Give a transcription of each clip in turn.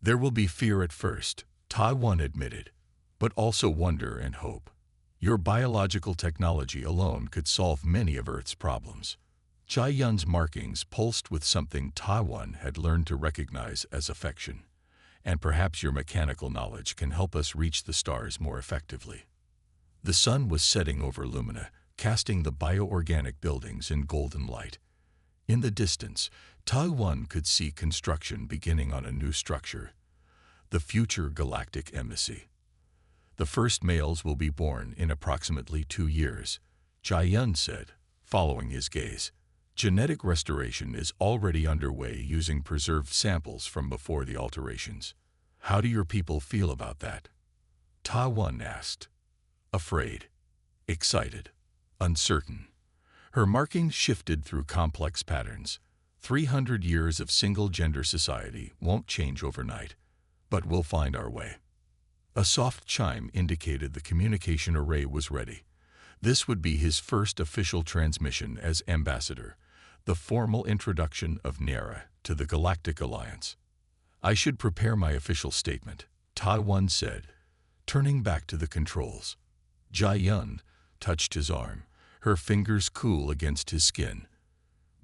There will be fear at first, Taiwan admitted, but also wonder and hope. Your biological technology alone could solve many of Earth's problems. Jai Yun's markings pulsed with something Taiwan had learned to recognize as affection. And perhaps your mechanical knowledge can help us reach the stars more effectively. The sun was setting over Lumina, casting the bioorganic buildings in golden light. In the distance, Taiwan could see construction beginning on a new structure, the future Galactic Embassy. The first males will be born in approximately 2 years, Jai Yun said, following his gaze. Genetic restoration is already underway using preserved samples from before the alterations. How do your people feel about that? Taiwan asked. Afraid, excited, uncertain. Her markings shifted through complex patterns. 300 years of single-gender society won't change overnight, but we'll find our way. A soft chime indicated the communication array was ready. This would be his first official transmission as ambassador, the formal introduction of Nera to the Galactic Alliance. I should prepare my official statement, Taiwan said, turning back to the controls. Jai Yun touched his arm, her fingers cool against his skin.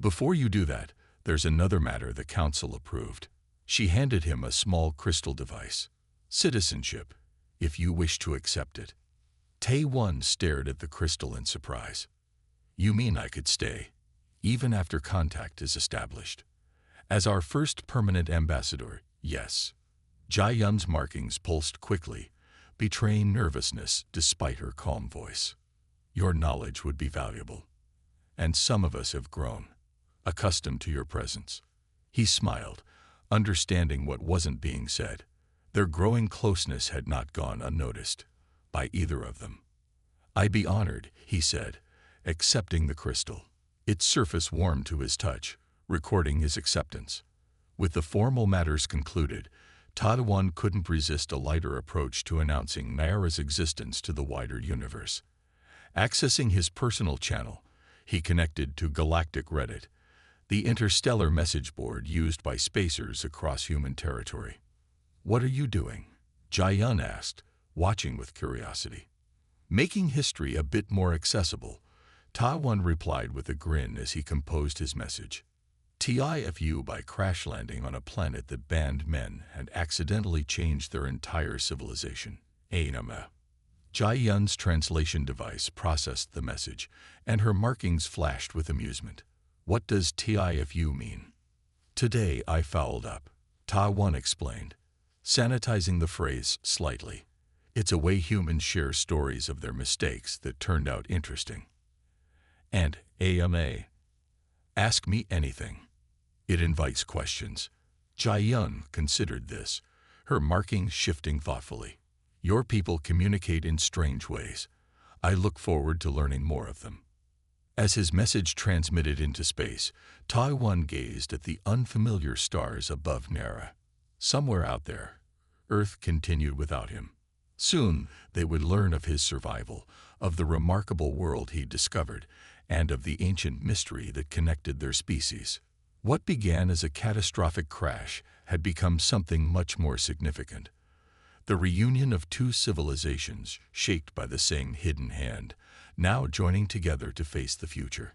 Before you do that, there's another matter the council approved. She handed him a small crystal device. Citizenship, if you wish to accept it. Taiwan stared at the crystal in surprise. You mean I could stay, even after contact is established? As our first permanent ambassador, yes. Jai Yun's markings pulsed quickly, betraying nervousness despite her calm voice. Your knowledge would be valuable. And some of us have grown, accustomed to your presence. He smiled, understanding what wasn't being said. Their growing closeness had not gone unnoticed by either of them. I'd be honored, he said, accepting the crystal. Its surface warmed to his touch, recording his acceptance. With the formal matters concluded, Taiwan couldn't resist a lighter approach to announcing Nera's existence to the wider universe. Accessing his personal channel, he connected to Galactic Reddit, the interstellar message board used by spacers across human territory. What are you doing? Jai Yun asked, watching with curiosity. Making history a bit more accessible, Taiwan replied with a grin as he composed his message. TIFU by crash landing on a planet that banned men had accidentally changed their entire civilization. Anima. Jai Yun's translation device processed the message, and her markings flashed with amusement. What does TIFU mean? Today I fouled up, Taiwan explained, sanitizing the phrase slightly. It's a way humans share stories of their mistakes that turned out interesting. And AMA. Ask me anything. It invites questions. Jai Yun considered this, her markings shifting thoughtfully. Your people communicate in strange ways. I look forward to learning more of them. As his message transmitted into space, Taiwan gazed at the unfamiliar stars above Nera. Somewhere out there, Earth continued without him. Soon, they would learn of his survival, of the remarkable world he discovered, and of the ancient mystery that connected their species. What began as a catastrophic crash had become something much more significant. The reunion of two civilizations shaped by the same hidden hand, now joining together to face the future.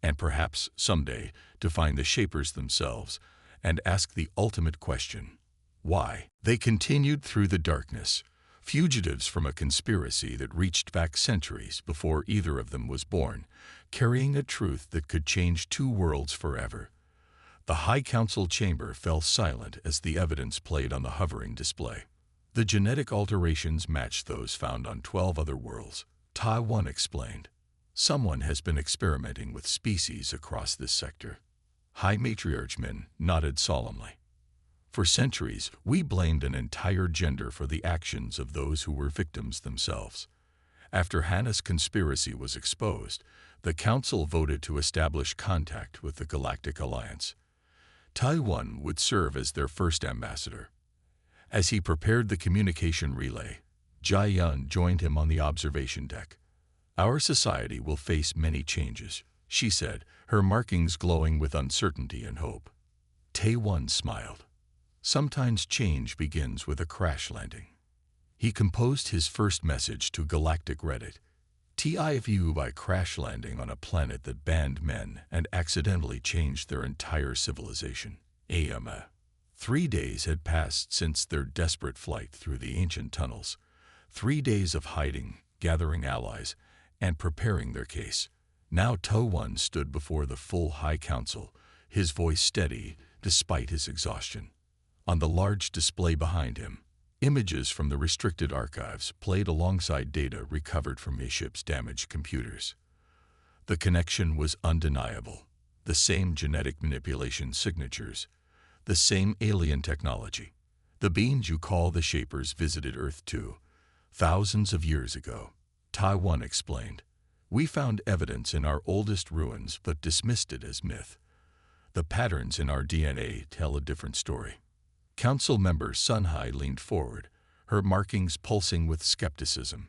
And perhaps, someday, to find the shapers themselves and ask the ultimate question, why? They continued through the darkness, fugitives from a conspiracy that reached back centuries before either of them was born, carrying a truth that could change two worlds forever. The High Council chamber fell silent as the evidence played on the hovering display. The genetic alterations matched those found on 12 other worlds, Taiwan explained. Someone has been experimenting with species across this sector. High Matriarchman nodded solemnly. For centuries, we blamed an entire gender for the actions of those who were victims themselves. After Hannah's conspiracy was exposed, the Council voted to establish contact with the Galactic Alliance. Taiwan would serve as their first ambassador. As he prepared the communication relay, Jai Yun joined him on the observation deck. Our society will face many changes, she said, her markings glowing with uncertainty and hope. Taiwan smiled. Sometimes change begins with a crash landing. He composed his first message to Galactic Reddit. TIFU by crash landing on a planet that banned men and accidentally changed their entire civilization. AMA. 3 days had passed since their desperate flight through the ancient tunnels. 3 days of hiding, gathering allies, and preparing their case. Now To-1 stood before the full High Council, his voice steady despite his exhaustion. On the large display behind him, images from the restricted archives played alongside data recovered from a ship's damaged computers. The connection was undeniable. The same genetic manipulation signatures, the same alien technology. The beings you call the Shapers visited Earth too, thousands of years ago. To-1 explained. We found evidence in our oldest ruins but dismissed it as myth. The patterns in our DNA tell a different story. Council member Sunhai leaned forward, her markings pulsing with skepticism.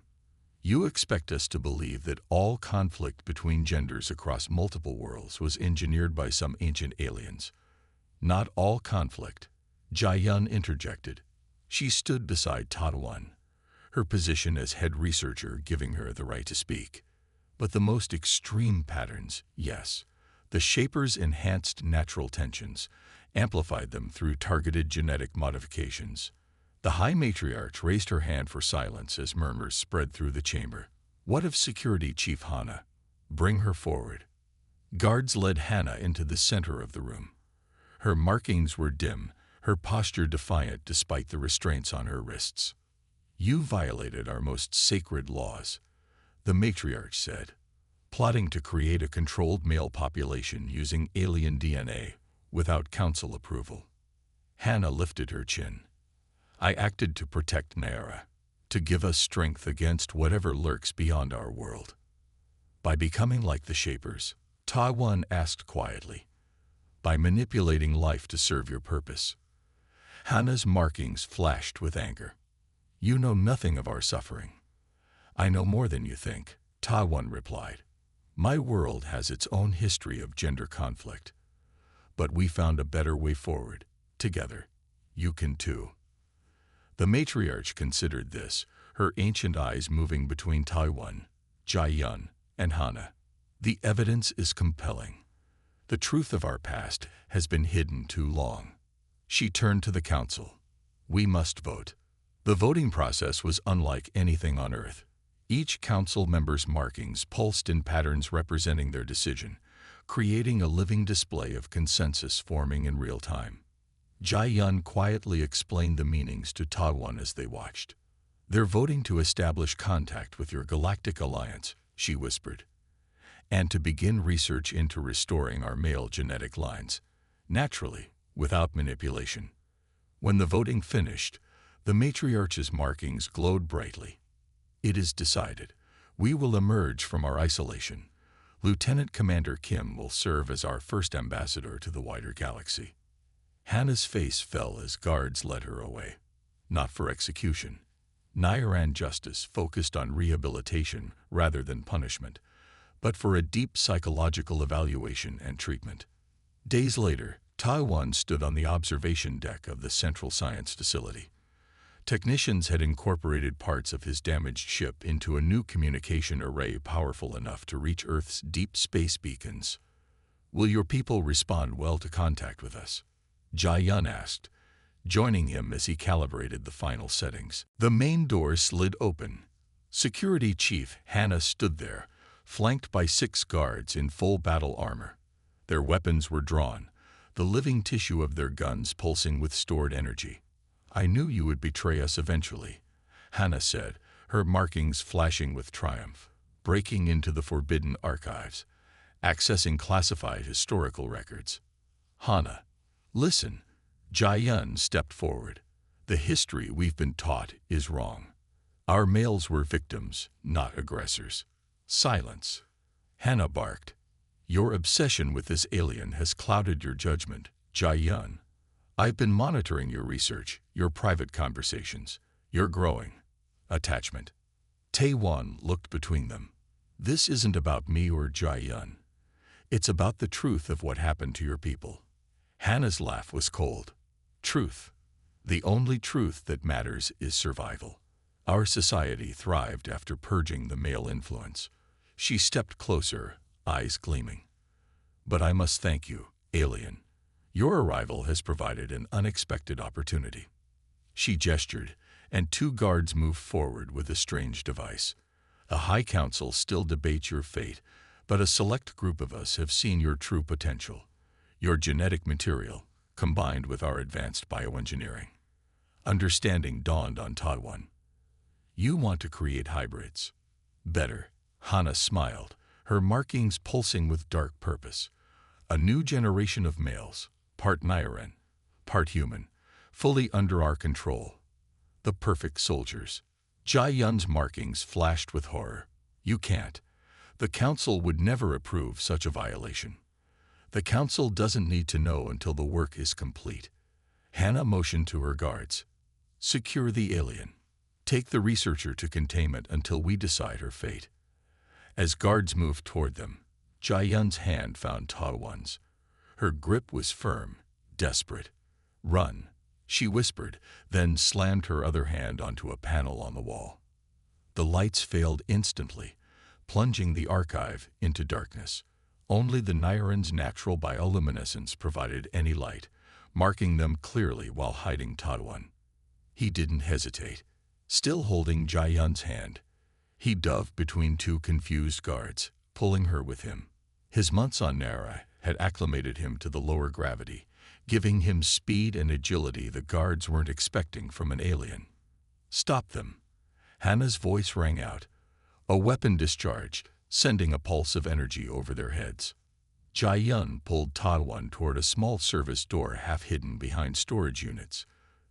You expect us to believe that all conflict between genders across multiple worlds was engineered by some ancient aliens. Not all conflict, Jia-Yun interjected. She stood beside To-1, her position as head researcher giving her the right to speak. But the most extreme patterns, yes. The Shapers enhanced natural tensions, amplified them through targeted genetic modifications. The High Matriarch raised her hand for silence as murmurs spread through the chamber. What of Security Chief Hana? Bring her forward. Guards led Hana into the center of the room. Her markings were dim, her posture defiant despite the restraints on her wrists. You violated our most sacred laws, the Matriarch said, plotting to create a controlled male population using alien DNA without council approval. Hana lifted her chin. I acted to protect Naira, to give us strength against whatever lurks beyond our world. By becoming like the Shapers, To-1 asked quietly. By manipulating life to serve your purpose. Hana's markings flashed with anger. You know nothing of our suffering. I know more than you think, To-1 replied. My world has its own history of gender conflict. But we found a better way forward, together. You can too. The Matriarch considered this, her ancient eyes moving between To-1, Jia-Yun, and Hana. The evidence is compelling. The truth of our past has been hidden too long. She turned to the council. We must vote. The voting process was unlike anything on Earth. Each council member's markings pulsed in patterns representing their decision, creating a living display of consensus forming in real time. Jia-Yun quietly explained the meanings to To-1 as they watched. They're voting to establish contact with your Galactic Alliance, she whispered, and to begin research into restoring our male genetic lines, naturally, without manipulation. When the voting finished, the Matriarch's markings glowed brightly. It is decided. We will emerge from our isolation. Lieutenant Commander Kim will serve as our first ambassador to the wider galaxy. Hana's face fell as guards led her away. Not for execution. Nairan justice focused on rehabilitation rather than punishment, but for a deep psychological evaluation and treatment. Days later, To-1 stood on the observation deck of the Central Science Facility. Technicians had incorporated parts of his damaged ship into a new communication array powerful enough to reach Earth's deep space beacons. Will your people respond well to contact with us? Jia-Yun asked, joining him as he calibrated the final settings. The main door slid open. Security Chief Hana stood there, flanked by 6 guards in full battle armor. Their weapons were drawn, the living tissue of their guns pulsing with stored energy. I knew you would betray us eventually, Hana said, her markings flashing with triumph, breaking into the forbidden archives, accessing classified historical records. Hana, listen. Jia-Yun stepped forward. The history we've been taught is wrong. Our males were victims, not aggressors. Silence. Hana barked. Your obsession with this alien has clouded your judgment, Jia-Yun. I've been monitoring your research, your private conversations, your growing attachment. To-1 looked between them. This isn't about me or Jia-Yun. It's about the truth of what happened to your people. Hana's laugh was cold. Truth. The only truth that matters is survival. Our society thrived after purging the male influence. She stepped closer, eyes gleaming. But I must thank you, alien. Your arrival has provided an unexpected opportunity. She gestured, and 2 guards moved forward with a strange device. The High Council still debates your fate, but a select group of us have seen your true potential. Your genetic material, combined with our advanced bioengineering. Understanding dawned on Tadwan. You want to create hybrids. Better. Hana smiled, her markings pulsing with dark purpose. A new generation of males, part Nyaren, part human, fully under our control. The perfect soldiers. Jai Yun's markings flashed with horror. You can't. The Council would never approve such a violation. The Council doesn't need to know until the work is complete. Hana motioned to her guards. Secure the alien. Take the researcher to containment until we decide her fate. As guards moved toward them, Jai Yun's hand found Tadwan's. Her grip was firm, desperate. Run, she whispered, then slammed her other hand onto a panel on the wall. The lights failed instantly, plunging the archive into darkness. Only the Nyren's natural bioluminescence provided any light, marking them clearly while hiding Tadwan. He didn't hesitate. Still holding Jai Yun's hand, he dove between 2 confused guards, pulling her with him. His months on Nara had acclimated him to the lower gravity, giving him speed and agility the guards weren't expecting from an alien. Stop them. Hana's voice rang out. A weapon discharged, sending a pulse of energy over their heads. Jai Yun pulled Tadwan toward a small service door half hidden behind storage units.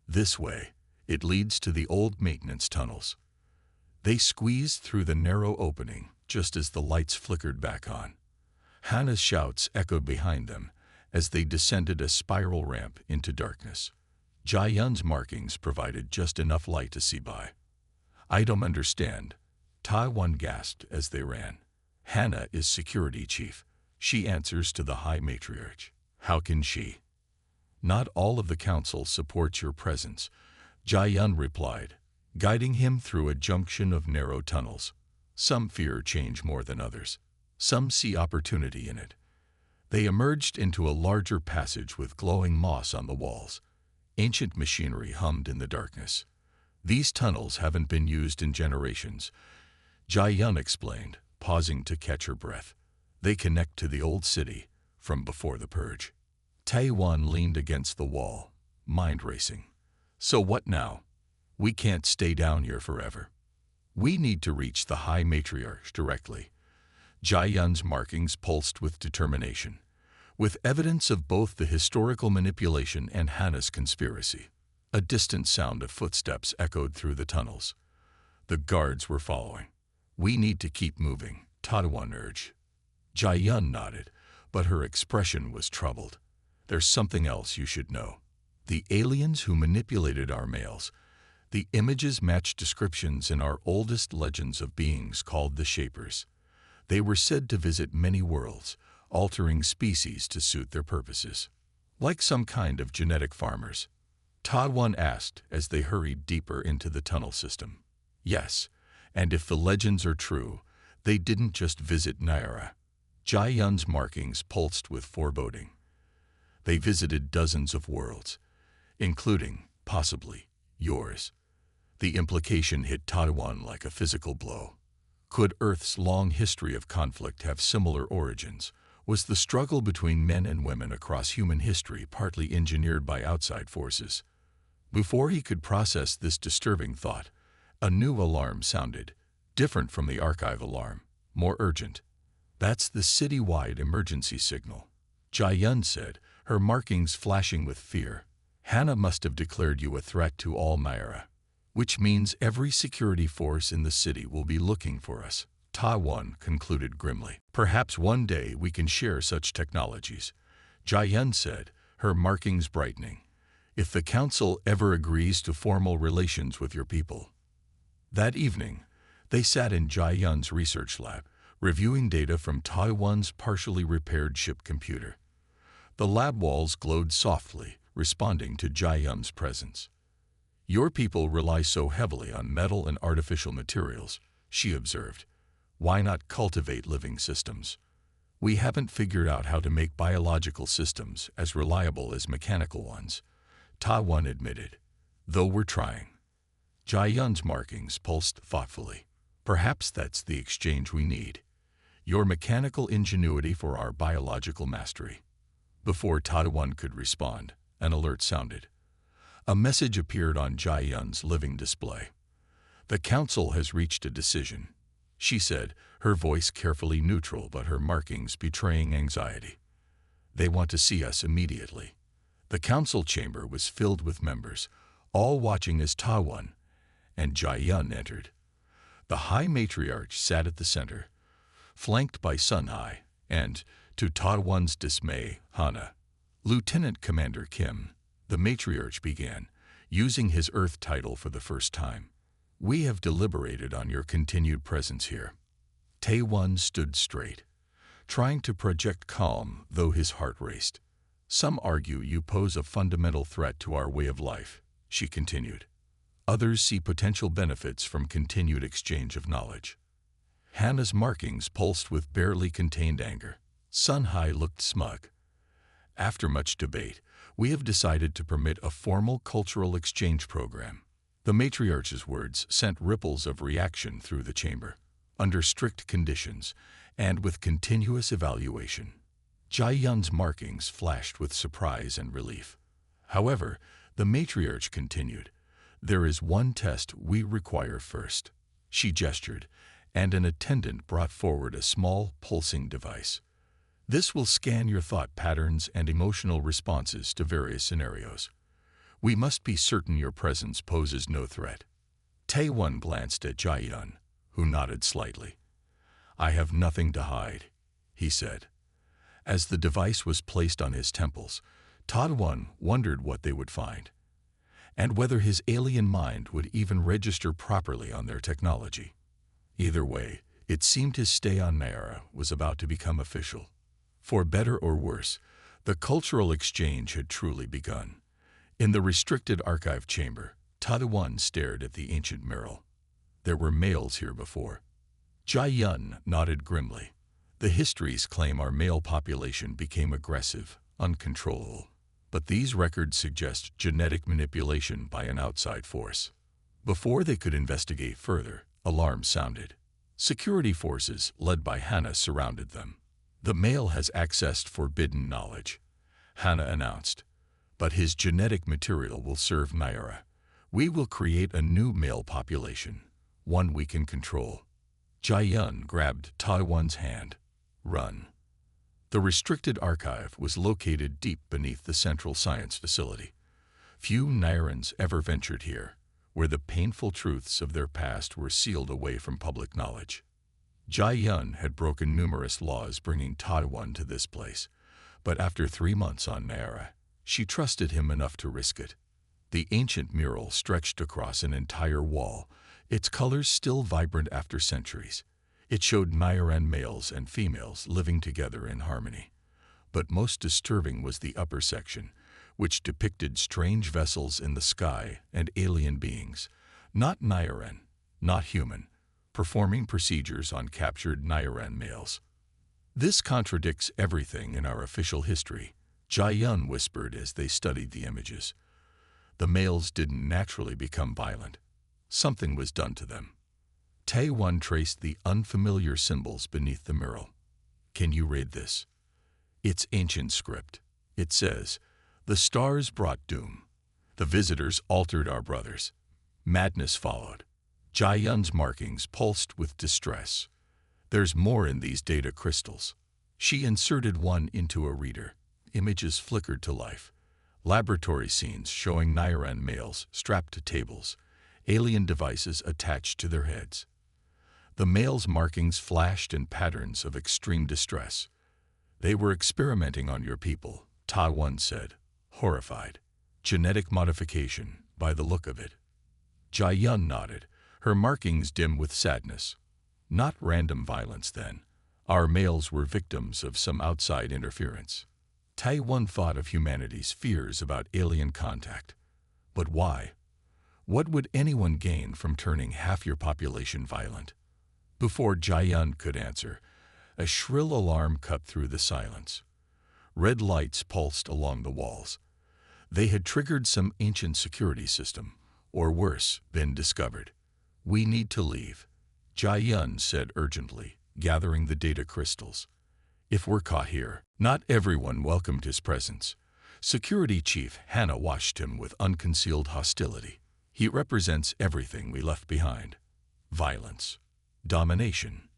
This way. It leads to the old maintenance tunnels. They squeezed through the narrow opening just as the lights flickered back on. Hana's shouts echoed behind them as they descended a spiral ramp into darkness. Jai Yun's markings provided just enough light to see by. I don't understand. Tadwan gasped as they ran. Hana is security chief. She answers to the High Matriarch. How can she? Not all of the council supports your presence, Jai Yun replied, guiding him through a junction of narrow tunnels. Some fear change more than others. Some see opportunity in it. They emerged into a larger passage with glowing moss on the walls. Ancient machinery hummed in the darkness. These tunnels haven't been used in generations, Jai Yun explained, pausing to catch her breath. They connect to the old city from before the purge. Taiwan leaned against the wall, mind racing. So what now? We can't stay down here forever. We need to reach the High Matriarch directly. Jai Yun's markings pulsed with determination, with evidence of both the historical manipulation and Hana's conspiracy. A distant sound of footsteps echoed through the tunnels. The guards were following. We need to keep moving, Tadwan urged. Jai Yun nodded, but her expression was troubled. There's something else you should know. The aliens who manipulated our males. The images match descriptions in our oldest legends of beings called the Shapers. They were said to visit many worlds, altering species to suit their purposes. Like some kind of genetic farmers. Tadwan asked as they hurried deeper into the tunnel system. Yes, and if the legends are true, they didn't just visit Naira. Jai Yun's markings pulsed with foreboding. They visited dozens of worlds, including, possibly, yours. The implication hit Tadwan like a physical blow. Could Earth's long history of conflict have similar origins? Was the struggle between men and women across human history partly engineered by outside forces? Before he could process this disturbing thought, a new alarm sounded, different from the archive alarm, more urgent. That's the city-wide emergency signal, Jai Yun said, her markings flashing with fear. Hana must have declared you a threat to all Naira, which means every security force in the city will be looking for us, Tadwan concluded grimly. Perhaps one day we can share such technologies, Jai Yun said, her markings brightening. If the council ever agrees to formal relations with your people. That evening, they sat in Jai Yun's research lab, reviewing data from Taiwan's partially repaired ship computer. The lab walls glowed softly, responding to Jai Yun's presence. Your people rely so heavily on metal and artificial materials, she observed. Why not cultivate living systems? We haven't figured out how to make biological systems as reliable as mechanical ones, Ta-1 admitted, though we're trying. Jia-Yun's markings pulsed thoughtfully. Perhaps that's the exchange we need. Your mechanical ingenuity for our biological mastery. Before Ta-1 could respond, an alert sounded. A message appeared on Jia-Yun's living display. The council has reached a decision, she said, her voice carefully neutral but her markings betraying anxiety. They want to see us immediately. The council chamber was filled with members, all watching as Ta-1 and Jia-Yun entered. The High Matriarch sat at the center, flanked by Sun-Hai and, to Ta-1's dismay, Hana. Lieutenant Commander Kim, the Matriarch began, using his Earth title for the first time. We have deliberated on your continued presence here. Tae-1 stood straight, trying to project calm though his heart raced. Some argue you pose a fundamental threat to our way of life, she continued. Others see potential benefits from continued exchange of knowledge. Hannah's markings pulsed with barely contained anger. Sun-Hai looked smug. After much debate, we have decided to permit a formal cultural exchange program. The Matriarch's words sent ripples of reaction through the chamber, under strict conditions and with continuous evaluation. Jia-Yun's markings flashed with surprise and relief. However, the Matriarch continued, there is one test we require first. She gestured, and an attendant brought forward a small, pulsing device. This will scan your thought patterns and emotional responses to various scenarios. We must be certain your presence poses no threat. Tae-1 glanced at Jia-Yun, who nodded slightly. I have nothing to hide, he said. As the device was placed on his temples, Ta-1 wondered what they would find, and whether his alien mind would even register properly on their technology. Either way, it seemed his stay on Nyara was about to become official. For better or worse, the cultural exchange had truly begun. In the restricted archive chamber, Ta-1 stared at the ancient mural. There were males here before. Jia-Yun nodded grimly. The histories claim our male population became aggressive, uncontrollable. But these records suggest genetic manipulation by an outside force. Before they could investigate further, alarms sounded. Security forces, led by Hannah, surrounded them. The male has accessed forbidden knowledge, Hannah announced. But his genetic material will serve Nyara. We will create a new male population, one we can control. Jia-Yun grabbed Ta-1's hand. Run. The restricted archive was located deep beneath the central science facility. Few Nyrans ever ventured here, where the painful truths of their past were sealed away from public knowledge. Jia-Yun had broken numerous laws bringing Ta-1 to this place, but after 3 months on Nyara, she trusted him enough to risk it. The ancient mural stretched across an entire wall, its colors still vibrant after centuries. It showed Nyaran males and females living together in harmony. But most disturbing was the upper section, which depicted strange vessels in the sky and alien beings, not Nyaran, not human, performing procedures on captured Nyaran males. This contradicts everything in our official history, Jia-Yun whispered as they studied the images. The males didn't naturally become violent. Something was done to them. Tae-1 traced the unfamiliar symbols beneath the mural. Can you read this? It's ancient script. It says, the stars brought doom. The visitors altered our brothers. Madness followed. Jia-Yun's markings pulsed with distress. There's more in these data crystals. She inserted one into a reader. Images flickered to life. Laboratory scenes showing Nyaran males strapped to tables, alien devices attached to their heads. The males' markings flashed in patterns of extreme distress. They were experimenting on your people, Ta-1 said, horrified. Genetic modification, by the look of it. Jia-Yun nodded, her markings dim with sadness. Not random violence, then. Our males were victims of some outside interference. Ta-1 thought of humanity's fears about alien contact. But why? What would anyone gain from turning half your population violent? Before Jiayun could answer, a shrill alarm cut through the silence. Red lights pulsed along the walls. They had triggered some ancient security system, or worse, been discovered. "We need to leave," Jiayun said urgently, gathering the data crystals. "If we're caught here." Not everyone welcomed his presence. Security Chief Hannah watched him with unconcealed hostility. "He represents everything we left behind. Violence, domination,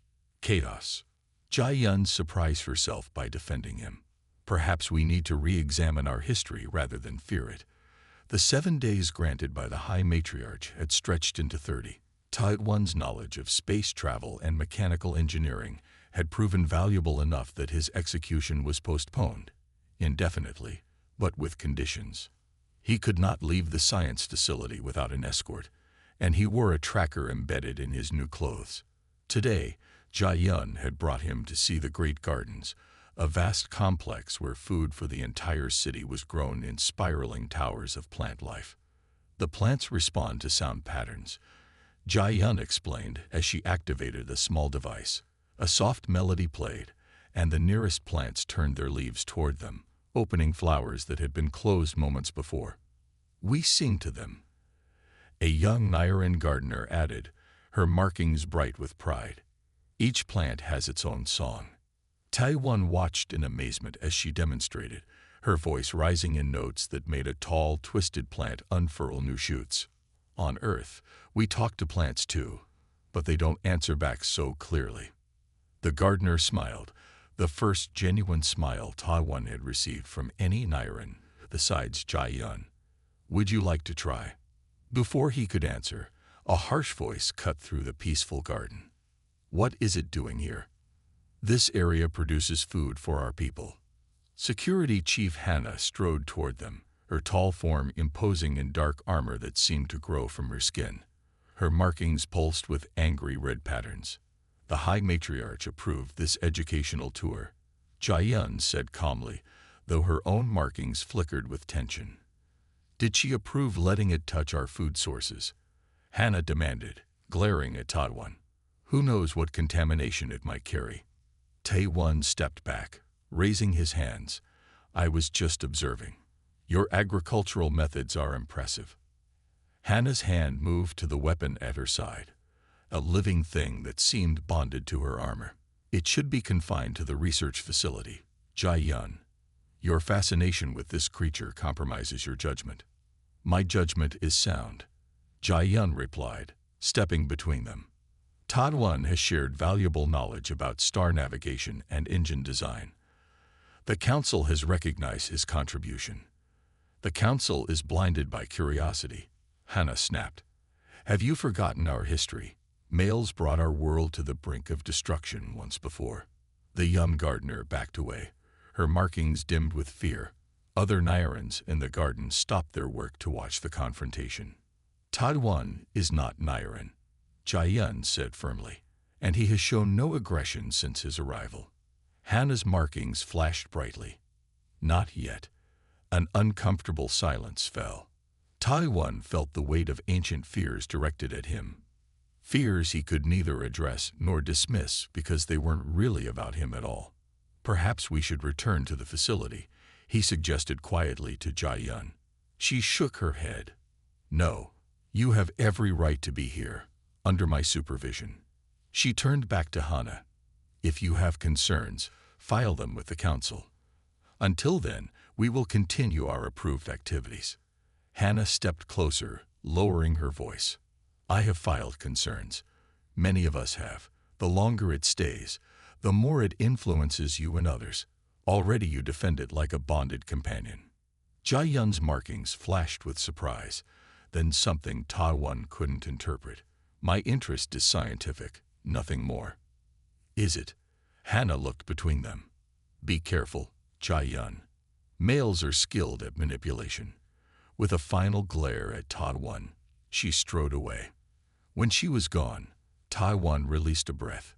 chaos." Jiayun surprised herself by defending him. "Perhaps we need to re-examine our history rather than fear it." The 7 days granted by the High Matriarch had stretched into 30. Taiwan's knowledge of space travel and mechanical engineering had proven valuable enough that his execution was postponed, indefinitely, but with conditions. He could not leave the science facility without an escort, and he wore a tracker embedded in his new clothes. Today, Jiayun had brought him to see the Great Gardens, a vast complex where food for the entire city was grown in spiraling towers of plant life. "The plants respond to sound patterns," Jiayun explained as she activated a small device. A soft melody played, and the nearest plants turned their leaves toward them, opening flowers that had been closed moments before. "We sing to them," a young Nairan gardener added, her markings bright with pride. "Each plant has its own song." Taiwan watched in amazement as she demonstrated, her voice rising in notes that made a tall, twisted plant unfurl new shoots. "On Earth, we talk to plants too, but they don't answer back so clearly." The gardener smiled, the first genuine smile Taiwan had received from any Nairan besides Jiayun. "Would you like to try?" Before he could answer, a harsh voice cut through the peaceful garden. "What is it doing here?" "This area produces food for our people." Security Chief Hannah strode toward them, her tall form imposing in dark armor that seemed to grow from her skin. Her markings pulsed with angry red patterns. "The High Matriarch approved this educational tour," Jiayun said calmly, though her own markings flickered with tension. "Did she approve letting it touch our food sources?" Hannah demanded, glaring at Taiwan. "Who knows what contamination it might carry?" Taiwan stepped back, raising his hands. "I was just observing. Your agricultural methods are impressive." Hannah's hand moved to the weapon at her side, a living thing that seemed bonded to her armor. "It should be confined to the research facility, Jiayun. Your fascination with this creature compromises your judgment." "My judgment is sound," Jiayun replied, stepping between them. Taiwan has shared valuable knowledge about star navigation and engine design. The Council has recognized his contribution. "The Council is blinded by curiosity," Hannah snapped. "Have you forgotten our history? Males brought our world to the brink of destruction once before." The young gardener backed away, her markings dimmed with fear. Other Nairans in the garden stopped their work to watch the confrontation. "Taiwan is not Nairan," Jiayun said firmly, "and he has shown no aggression since his arrival." Hannah's markings flashed brightly. "Not yet." An uncomfortable silence fell. Taiwan felt the weight of ancient fears directed at him. Fears he could neither address nor dismiss because they weren't really about him at all. "Perhaps we should return to the facility," he suggested quietly to Jiayun. She shook her head. "No, you have every right to be here, under my supervision." She turned back to Hannah. "If you have concerns, file them with the Council. Until then, we will continue our approved activities." Hannah stepped closer, lowering her voice. "I have filed concerns. Many of us have. The longer it stays, the more it influences you and others. Already you defend it like a bonded companion." Jiayun's markings flashed with surprise, then something Taiwan couldn't interpret. "My interest is scientific, nothing more." "Is it?" Hannah looked between them. "Be careful, Jiayun. Males are skilled at manipulation." With a final glare at Taiwan, she strode away. When she was gone, Taiwan released a breath.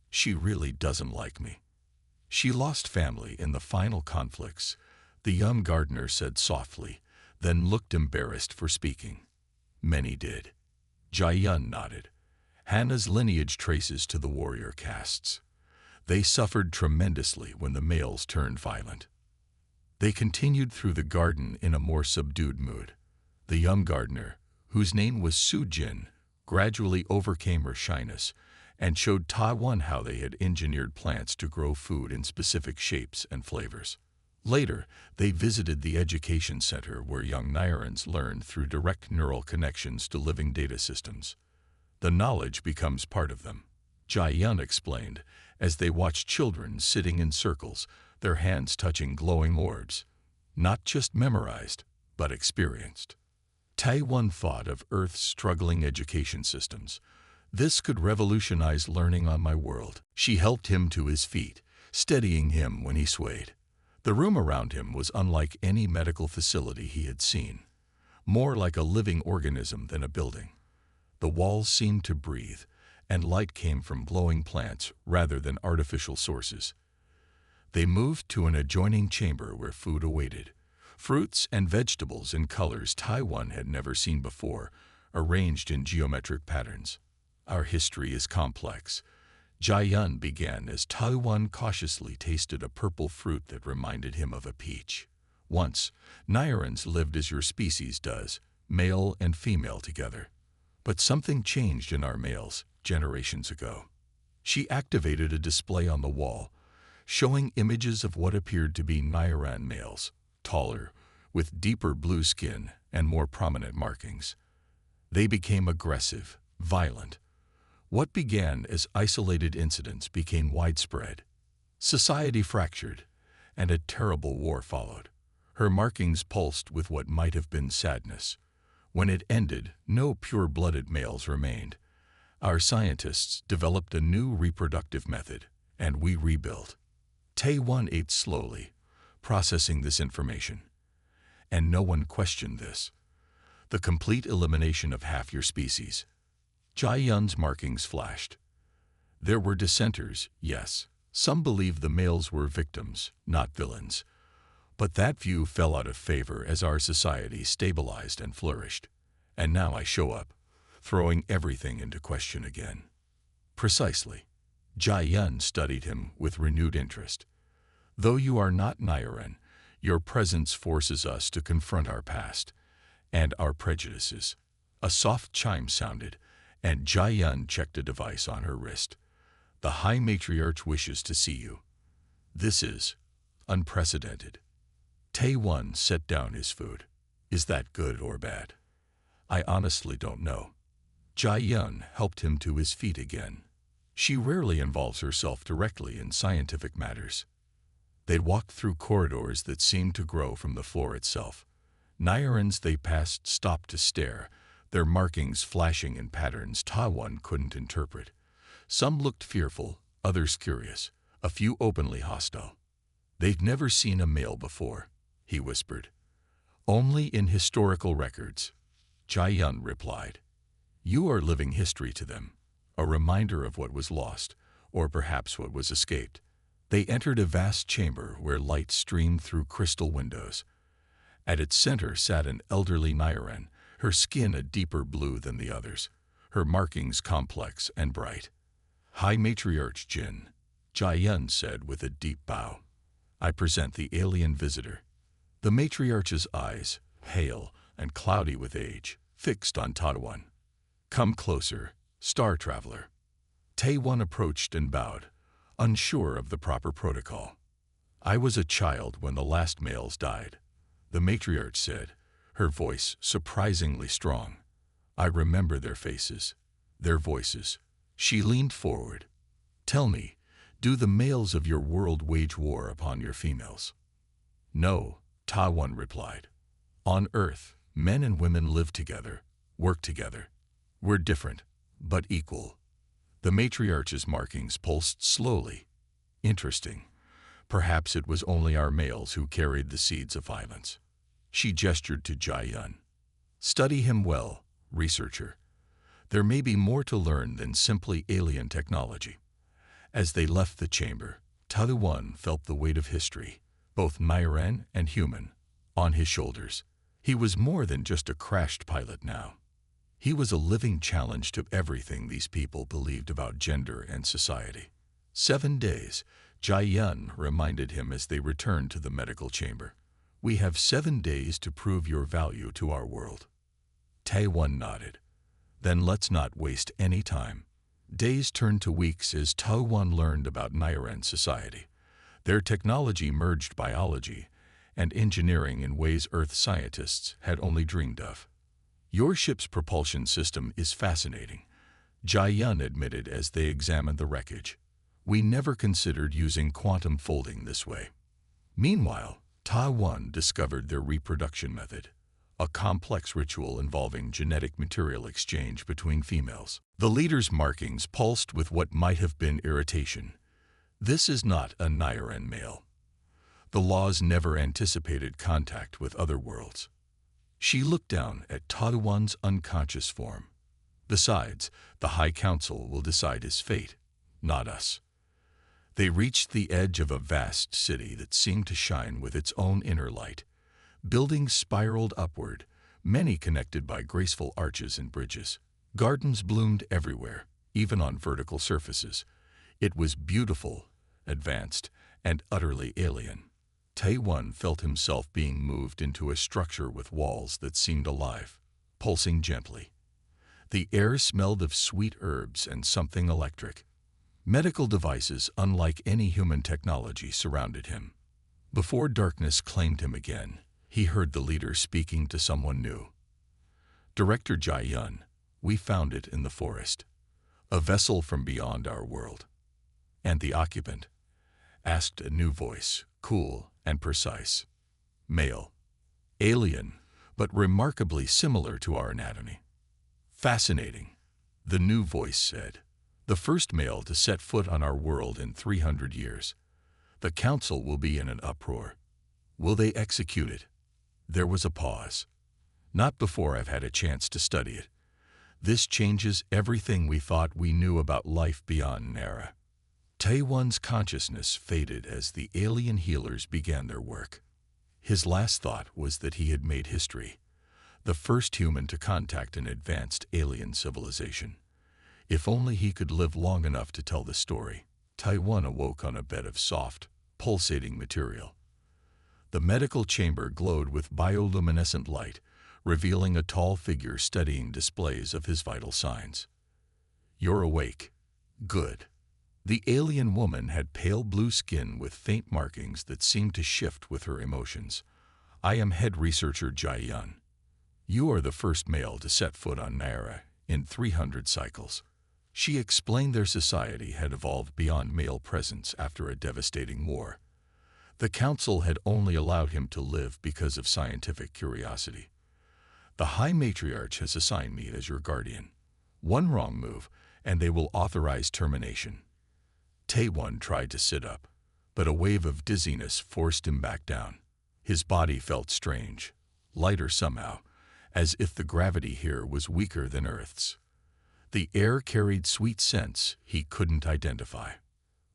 "She really doesn't like me." "She lost family in the final conflicts," the young gardener said softly, then looked embarrassed for speaking. Many did. Jai-yun nodded. Hannah's lineage traces to the warrior castes. They suffered tremendously when the males turned violent. They continued through the garden in a more subdued mood. The young gardener, whose name was Su-jin, gradually overcame her shyness and showed Taiwan how they had engineered plants to grow food in specific shapes and flavors. Later, they visited the education center where young Nairans learned through direct neural connections to living data systems. The knowledge becomes part of them, Jai-yun explained, as they watched children sitting in circles, their hands touching glowing orbs. Not just memorized, but experienced. Tae-won thought of Earth's struggling education systems. This could revolutionize learning on my world. She helped him to his feet, steadying him when he swayed. The room around him was unlike any medical facility he had seen, more like a living organism than a building. The walls seemed to breathe, and light came from glowing plants rather than artificial sources. They moved to an adjoining chamber where food awaited. Fruits and vegetables in colors Taiwan had never seen before, arranged in geometric patterns. Our history is complex. Jai-yun began as Taiwan cautiously tasted a purple fruit that reminded him of a peach. Once, Nairans lived as your species does, male and female together. But something changed in our males generations ago. She activated a display on the wall, showing images of what appeared to be Nairan males, taller, with deeper blue skin and more prominent markings. They became aggressive, violent. What began as isolated incidents became widespread. Society fractured, and a terrible war followed. Her markings pulsed with what might have been sadness. When it ended, no pure-blooded males remained. Our scientists developed a new reproductive method, and we rebuilt. Tae-won ate slowly, processing this information. And no one questioned this. The complete elimination of half your species. Jai-yun's markings flashed. There were dissenters, yes. Some believed the males were victims, not villains. But that view fell out of favor as our society stabilized and flourished. And now I show up, throwing everything into question again. Precisely. Jai-yun studied him with renewed interest. Though you are not Nairan, your presence forces us to confront our past and our prejudices. A soft chime sounded, and Jai-yun checked a device on her wrist. The High Matriarch wishes to see you. This is unprecedented. Tae-won set down his food. Is that good or bad? I honestly don't know. Jai-yun helped him to his feet again. She rarely involves herself directly in scientific matters. They'd walked through corridors that seemed to grow from the floor itself. Nairans they passed stopped to stare, their markings flashing in patterns Taiwan couldn't interpret. Some looked fearful, others curious, a few openly hostile. They'd never seen a male before, he whispered. Only in historical records, Jai-yun replied. You are living history to them, a reminder of what was lost, or perhaps what was escaped. They entered a vast chamber where light streamed through crystal windows. At its center sat an elderly Nairan, her skin a deeper blue than the others, her markings complex and bright. High Matriarch Jin, Jai-yun said with a deep bow. I present the alien visitor. The matriarch's eyes, pale and cloudy with age, fixed on Taiwan. Come closer, star traveler. Tae-won approached and bowed, unsure of the proper protocol. I was a child when the last males died, the matriarch said, her voice surprisingly strong. I remember their faces, their voices. She leaned forward. Tell me, do the males of your world wage war upon your females? No, Taiwan replied. On Earth, men and women live together, work together. We're different, but equal. The matriarch's markings pulsed slowly. Interesting. Perhaps it was only our males who carried the seeds of violence. She gestured to Jai-yun. Study him well, researcher. There may be more to learn than simply alien technology. As they left the chamber, Taiwan felt the weight of history, both Nairan and human, on his shoulders. He was more than just a crashed pilot now. He was a living challenge to everything these people believed about gender and society. 7 days, Jai Yun reminded him as they returned to the medical chamber. We have 7 days to prove your value to our world. Taewon nodded. Then let's not waste any time. Days turned to weeks as Taewon learned about Nyren society. Their technology merged biology and engineering in ways Earth scientists had only dreamed of. Your ship's propulsion system is fascinating, Jai Yun admitted as they examined the wreckage. We never considered using quantum folding this way. Meanwhile, Taewon discovered their reproduction method, a complex ritual involving genetic material exchange between females. The leader's markings pulsed with what might have been irritation. This is not a Nyren male. The laws never anticipated contact with other worlds. She looked down at Taewon's unconscious form. Besides, the High Council will decide his fate, not us. They reached the edge of a vast city that seemed to shine with its own inner light. Buildings spiraled upward, many connected by graceful arches and bridges. Gardens bloomed everywhere, even on vertical surfaces. It was beautiful, advanced, and utterly alien. Taewon felt himself being moved into a structure with walls that seemed alive, pulsing gently. The air smelled of sweet herbs and something electric. Medical devices unlike any human technology surrounded him. Before darkness claimed him again, he heard the leader speaking to someone new. Director Jai Yun, we found it in the forest. A vessel from beyond our world. And the occupant? Asked a new voice, cool and precise. Male. Alien, but remarkably similar to our anatomy. Fascinating, the new voice said. The first male to set foot on our world in 300 years. The council will be in an uproar. Will they execute it? There was a pause. Not before I've had a chance to study it. This changes everything we thought we knew about life beyond Nara. Taewon's consciousness faded as the alien healers began their work. His last thought was that he had made history, the first human to contact an advanced alien civilization. If only he could live long enough to tell the story. Taewon awoke on a bed of soft, pulsating material. The medical chamber glowed with bioluminescent light, revealing a tall figure studying displays of his vital signs. You're awake. Good. The alien woman had pale blue skin with faint markings that seemed to shift with her emotions. I am head researcher Jai Yun. You are the first male to set foot on Nara in 300 cycles. She explained their society had evolved beyond male presence after a devastating war. The council had only allowed him to live because of scientific curiosity. The High Matriarch has assigned me as your guardian. One wrong move, and they will authorize termination. Taewon tried to sit up, but a wave of dizziness forced him back down. His body felt strange, lighter somehow, as if the gravity here was weaker than Earth's. The air carried sweet scents he couldn't identify.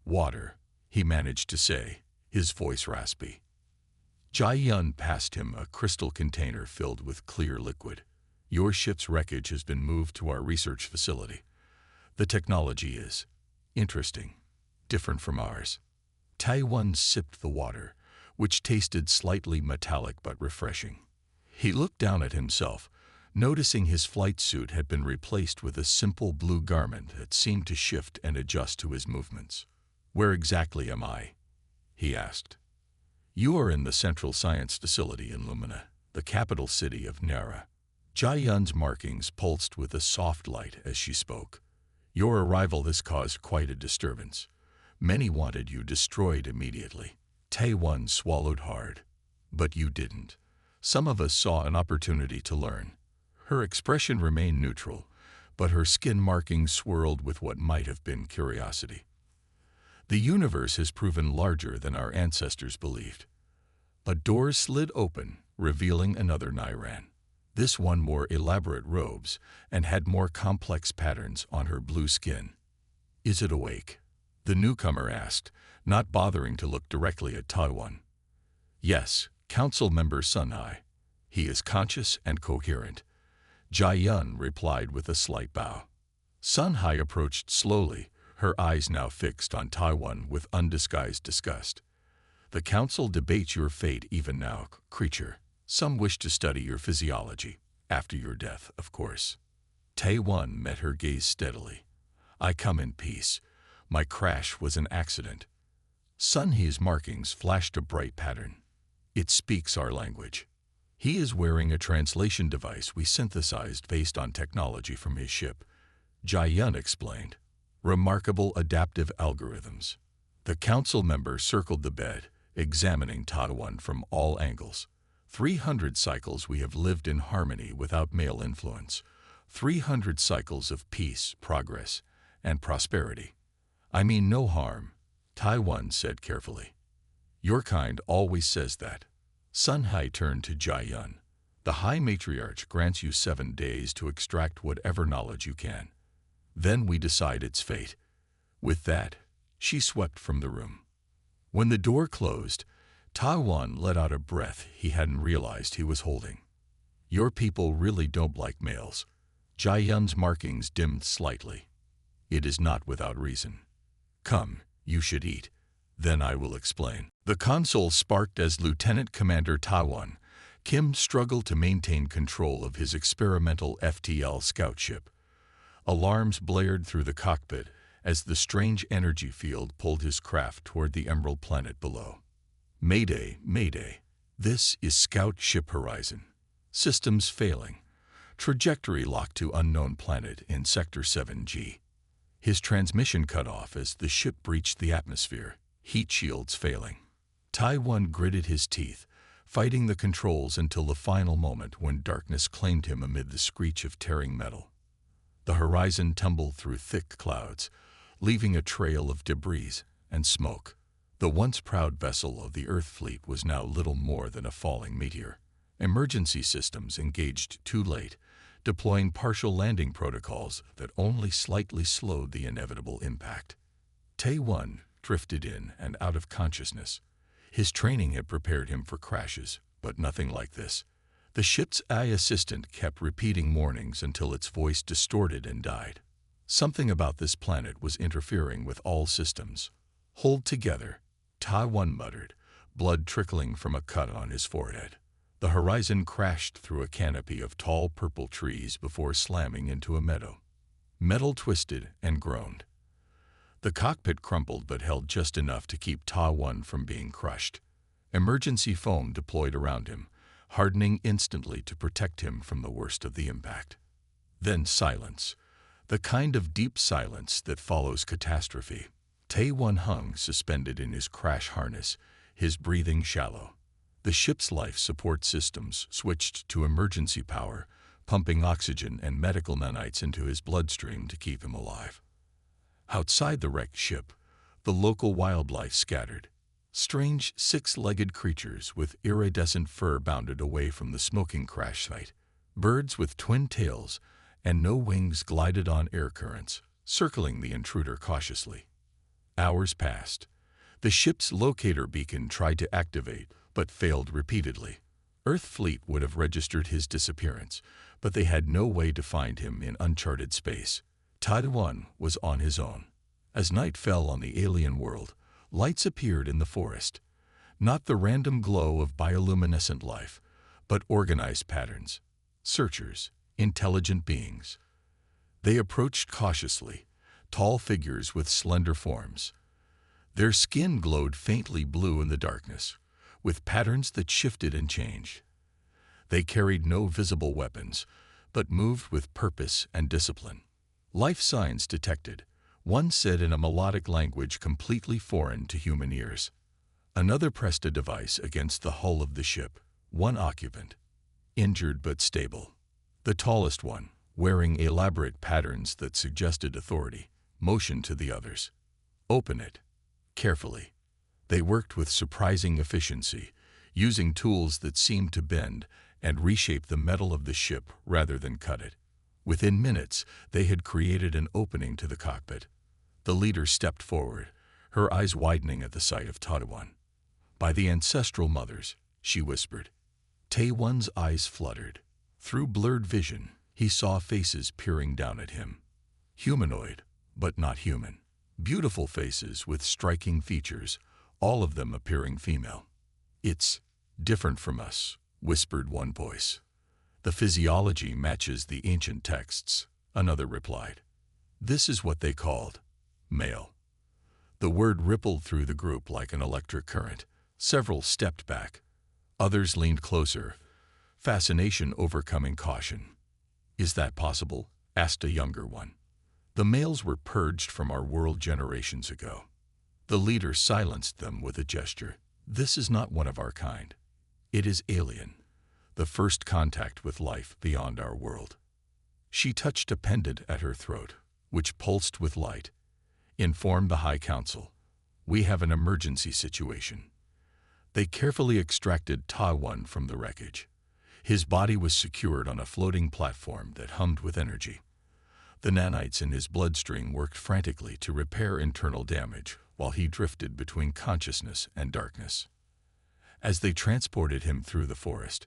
Water, he managed to say, his voice raspy. Jai Yun passed him a crystal container filled with clear liquid. Your ship's wreckage has been moved to our research facility. The technology is interesting, different from ours. Taewon sipped the water, which tasted slightly metallic but refreshing. He looked down at himself, noticing his flight suit had been replaced with a simple blue garment that seemed to shift and adjust to his movements. Where exactly am I? He asked. You are in the Central Science Facility in Lumina, the capital city of Nara. Jai Yun's markings pulsed with a soft light as she spoke. Your arrival has caused quite a disturbance. Many wanted you destroyed immediately. Taewon swallowed hard. But you didn't. Some of us saw an opportunity to learn. Her expression remained neutral, but her skin markings swirled with what might have been curiosity. The universe has proven larger than our ancestors believed. A door slid open, revealing another Nyren. This one wore elaborate robes and had more complex patterns on her blue skin. Is it awake? The newcomer asked, not bothering to look directly at Taewon. Yes, Council Member Sunhai. He is conscious and coherent. Jai-yun replied with a slight bow. Sun Hai approached slowly, her eyes now fixed on Taiwan with undisguised disgust. The council debates your fate even now, creature. Some wish to study your physiology. After your death, of course. Taiwan met her gaze steadily. I come in peace. My crash was an accident. Sun He's markings flashed a bright pattern. It speaks our language. He is wearing a translation device we synthesized based on technology from his ship. Jai-yun explained. Remarkable adaptive algorithms. The council member circled the bed, examining Taiwan from all angles. 300 cycles we have lived in harmony without male influence. 300 cycles of peace, progress, and prosperity. I mean no harm, Taiwan said carefully. Your kind always says that. Sun Hai turned to Jai-yun. The High Matriarch grants you 7 days to extract whatever knowledge you can. Then we decide its fate. With that, she swept from the room. When the door closed, Taiwan let out a breath he hadn't realized he was holding. Your people really don't like males. Jai-yun's markings dimmed slightly. It is not without reason. Come, you should eat. Then I will explain. The console sparked as Lieutenant Commander Taiwan Kim struggled to maintain control of his experimental FTL scout ship. Alarms blared through the cockpit as the strange energy field pulled his craft toward the emerald planet below. Mayday, Mayday. This is Scout Ship Horizon. Systems failing. Trajectory locked to unknown planet in Sector 7G. His transmission cut off as the ship breached the atmosphere, heat shields failing. Taiwan gritted his teeth, fighting the controls until the final moment when darkness claimed him amid the screech of tearing metal. The horizon tumbled through thick clouds, leaving a trail of debris and smoke. The once proud vessel of the Earth fleet was now little more than a falling meteor. Emergency systems engaged too late, deploying partial landing protocols that only slightly slowed the inevitable impact. Taiwan drifted in and out of consciousness. His training had prepared him for crashes, but nothing like this. The ship's AI assistant kept repeating warnings until its voice distorted and died. Something about this planet was interfering with all systems. Hold together, Taiwan muttered, blood trickling from a cut on his forehead. The horizon crashed through a canopy of tall purple trees before slamming into a meadow. Metal twisted and groaned. The cockpit crumpled but held just enough to keep Taiwan from being crushed. Emergency foam deployed around him, hardening instantly to protect him from the worst of the impact. Then silence, the kind of deep silence that follows catastrophe. Taiwan hung suspended in his crash harness, his breathing shallow. The ship's life support systems switched to emergency power, pumping oxygen and medical nanites into his bloodstream to keep him alive. Outside the wrecked ship, the local wildlife scattered. Strange six-legged creatures with iridescent fur bounded away from the smoking crash site. Birds with twin tails and no wings glided on air currents, circling the intruder cautiously. Hours passed. The ship's locator beacon tried to activate, but failed repeatedly. Earth fleet would have registered his disappearance, but they had no way to find him in uncharted space. Taiwan was on his own. As night fell on the alien world, lights appeared in the forest. Not the random glow of bioluminescent life, but organized patterns. Searchers, intelligent beings. They approached cautiously, tall figures with slender forms. Their skin glowed faintly blue in the darkness, with patterns that shifted and changed. They carried no visible weapons, but moved with purpose and discipline. Life signs detected, one said in a melodic language completely foreign to human ears. Another pressed a device against the hull of the ship, one occupant, injured but stable. The tallest one, wearing elaborate patterns that suggested authority, motioned to the others. Open it. Carefully. They worked with surprising efficiency, using tools that seemed to bend and reshape the metal of the ship rather than cut it. Within minutes, they had created an opening to the cockpit. The leader stepped forward, her eyes widening at the sight of Taiwan. By the ancestral mothers, she whispered. Taiwan's eyes fluttered. Through blurred vision, He saw faces peering down at him. Humanoid, but not human. Beautiful faces with striking features, all of them appearing female. "It's different from us," whispered one voice. "The physiology matches the ancient texts," another replied. "This is what they called male." The word rippled through the group like an electric current. Several stepped back. Others leaned closer, fascination overcoming caution. "Is that possible?" asked a younger one. "The males were purged from our world generations ago." The leader silenced them with a gesture. "This is not one of our kind. It is alien, the first contact with life beyond our world." She touched a pendant at her throat, which pulsed with light. "Inform the High Council. We have an emergency situation." They carefully extracted Ta-1 from the wreckage. His body was secured on a floating platform that hummed with energy. The nanites in his bloodstream worked frantically to repair internal damage while he drifted between consciousness and darkness. As they transported him through the forest,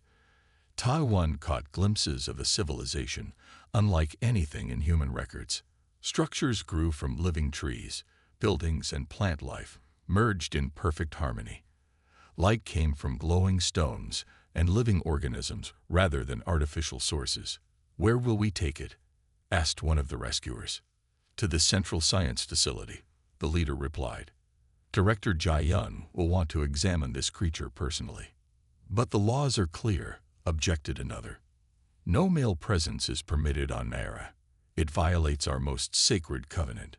Ta-1 caught glimpses of a civilization unlike anything in human records. Structures grew from living trees, buildings and plant life merged in perfect harmony. Light came from glowing stones and living organisms rather than artificial sources. "Where will we take it?" asked one of the rescuers. "To the Central Science Facility," the leader replied. "Director Jai-Yun will want to examine this creature personally." "But the laws are clear," objected another. "No male presence is permitted on Naira. It violates our most sacred covenant."